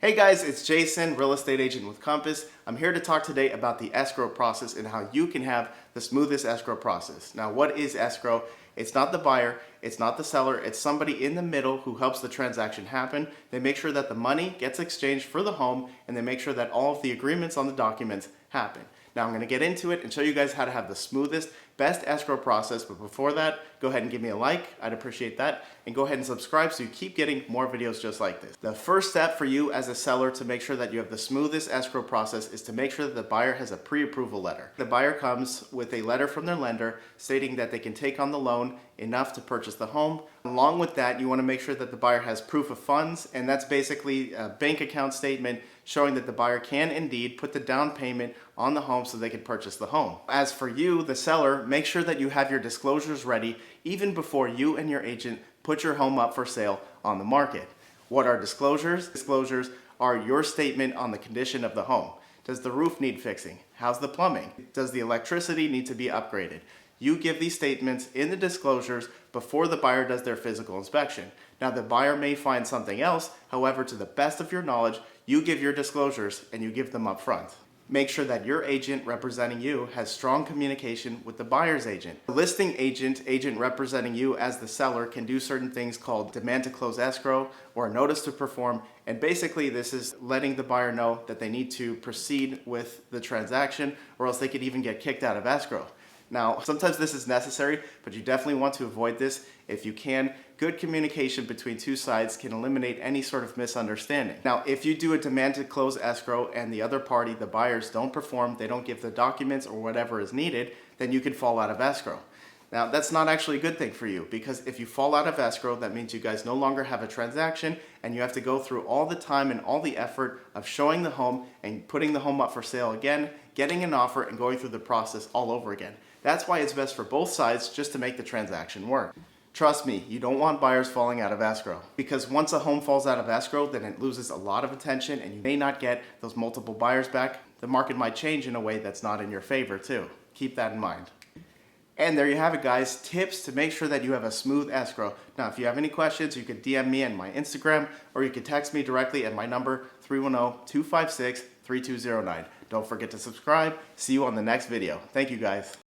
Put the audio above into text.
Hey guys, it's Jason, real estate agent with Compass. I'm here to talk today about the escrow process and how you can have the smoothest escrow process. Now, what is escrow? It's not the buyer, it's not the seller, it's somebody in the middle who helps the transaction happen. They make sure that the money gets exchanged for the home, and they make sure that all of the agreements on the documents happen. Now I'm going to get into it and show you guys how to have the smoothest, best escrow process, but before that, go ahead and give me a like, I'd appreciate that, and go ahead and subscribe so you keep getting more videos just like this. The first step for you as a seller to make sure that you have the smoothest escrow process is to make sure that the buyer has a pre-approval letter. The buyer comes with a letter from their lender stating that they can take on the loan enough to purchase the home. Along with that, you want to make sure that the buyer has proof of funds, and that's basically a bank account statement showing that the buyer can indeed put the down payment on the home so they can purchase the home. As for you, the seller, make sure that you have your disclosures ready even before you and your agent put your home up for sale on the market. What are disclosures? Disclosures are your statement on the condition of the home. Does the roof need fixing? How's the plumbing? Does the electricity need to be upgraded? You give these statements in the disclosures before the buyer does their physical inspection. Now, the buyer may find something else. However, to the best of your knowledge, you give your disclosures and you give them up front. Make sure that your agent representing you has strong communication with the buyer's agent. The listing agent representing you as the seller can do certain things called demand to close escrow or a notice to perform. And basically this is letting the buyer know that they need to proceed with the transaction or else they could even get kicked out of escrow. Now, sometimes this is necessary, but you definitely want to avoid this if you can. Good communication between two sides can eliminate any sort of misunderstanding. Now, if you do a demand to close escrow and the other party, the buyers, don't perform, they don't give the documents or whatever is needed, then you could fall out of escrow. Now, that's not actually a good thing for you, because if you fall out of escrow, that means you guys no longer have a transaction and you have to go through all the time and all the effort of showing the home and putting the home up for sale again, getting an offer, and going through the process all over again. That's why it's best for both sides just to make the transaction work. Trust me, you don't want buyers falling out of escrow, because once a home falls out of escrow, then it loses a lot of attention and you may not get those multiple buyers back. The market might change in a way that's not in your favor too. Keep that in mind. And there you have it, guys. Tips to make sure that you have a smooth escrow. Now, if you have any questions, you can DM me on my Instagram, or you can text me directly at my number, 310-256-3209. Don't forget to subscribe. See you on the next video. Thank you, guys.